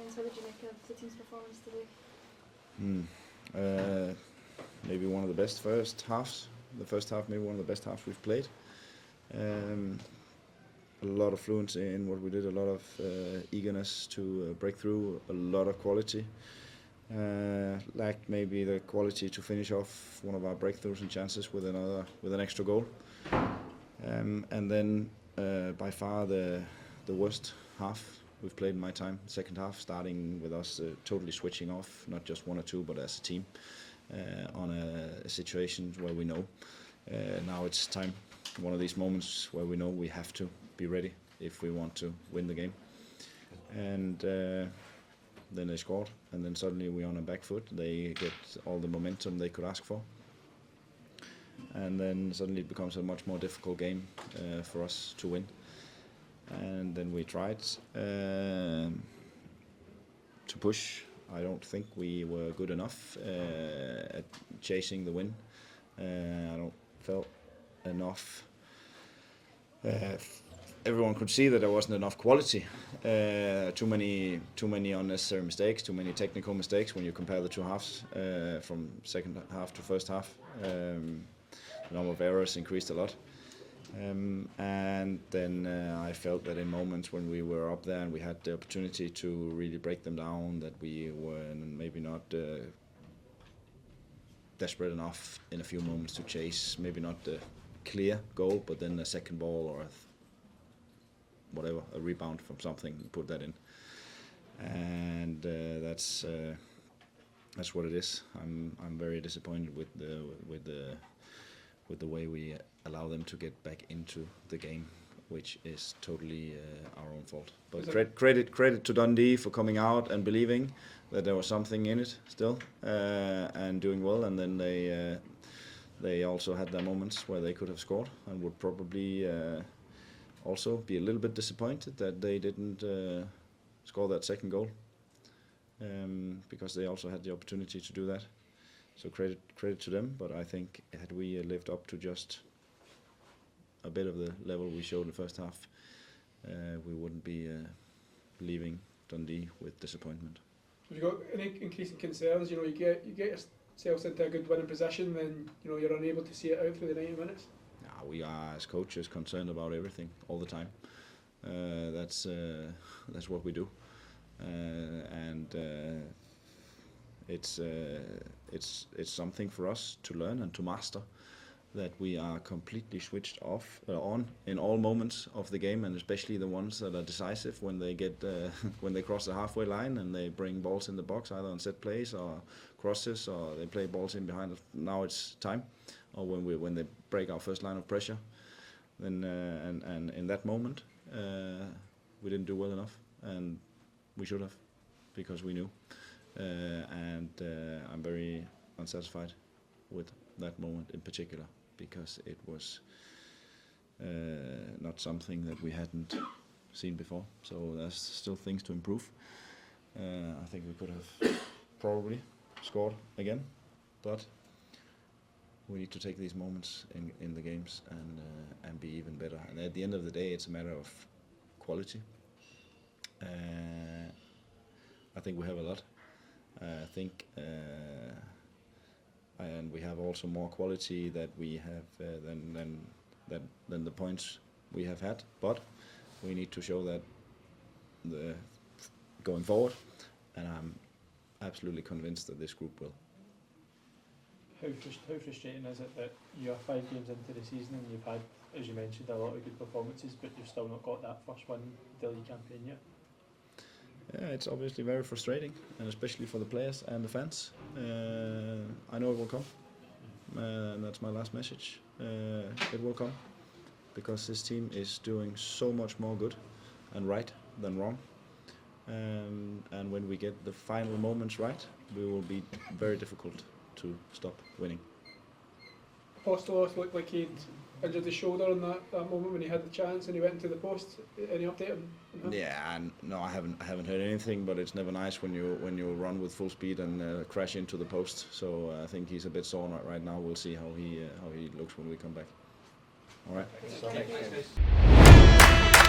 Jens, how did you make of the team's performance today? Maybe one of the best first halves. The first half, maybe one of the best halves we've played. A lot of fluency in what we did, a lot of eagerness to break through, a lot of quality. Lacked maybe the quality to finish off one of our breakthroughs and chances with an extra goal. And then by far the worst half we've played in my time. Second half, starting with us totally switching off, not just one or two, but as a team, on a situation where we know now it's time. One of these moments where we know we have to be ready if we want to win the game. And then they scored, and then suddenly we're on a back foot. They get all the momentum they could ask for. And then suddenly it becomes a much more difficult game for us to win. And then we tried to push. I don't think we were good enough at chasing the win. I don't felt enough. Everyone could see that there wasn't enough quality. Too many unnecessary mistakes, too many technical mistakes when you compare the two halves from second half to first half. The number of errors increased a lot. And then I felt that in moments when we were up there and we had the opportunity to really break them down, that we were maybe not desperate enough in a few moments to chase, maybe not the clear goal, but then a second ball or a rebound from something, put that in. And that's what it is. I'm very disappointed with the way we allow them to get back into the game, which is totally our own fault. But credit to Dundee for coming out and believing that there was something in it still, and doing well. And then they also had their moments where they could have scored, and would probably also be a little bit disappointed that they didn't score that second goal, because they also had the opportunity to do that. So credit to them, but I think had we lived up to just a bit of the level we showed in the first half, we wouldn't be leaving Dundee with disappointment. Have you got any increasing concerns? You get yourselves into a good winning position, then you're unable to see it out through the 90 minutes. Yeah, we are as coaches concerned about everything all the time. That's what we do, and it's something for us to learn and to master, that we are completely switched off on in all moments of the game, and especially the ones that are decisive when they get when they cross the halfway line and they bring balls in the box, either on set plays or crosses, or they play balls in behind. Now it's time, or when they break our first line of pressure. Then and in that moment we didn't do well enough, and we should have, because we knew. And I'm very unsatisfied with that moment in particular, because it was not something that we hadn't seen before. So there's still things to improve. I think we could have probably scored again, but we need to take these moments in the games and be even better. And at the end of the day, it's a matter of quality. I think we have a lot. I think, and we have also more quality that we have than the points we have had. But we need to show that going forward, and I'm absolutely convinced that this group will. How frustrating is it that you're 5 games into the season and you've had, as you mentioned, a lot of good performances, but you've still not got that first win of the league campaign yet? Yeah, it's obviously very frustrating, and especially for the players and the fans. I know it will come, and that's my last message. It will come, because this team is doing so much more good and right than wrong. And when we get the final moments right, we will be very difficult to stop winning. Apostolos looked like he'd injured his shoulder in that moment when he had the chance and he went into the post. Any update on him? Yeah, no, I haven't heard anything, but it's never nice when you run with full speed and crash into the post. So I think he's a bit sore right now. We'll see how he looks when we come back. All right. Thank you.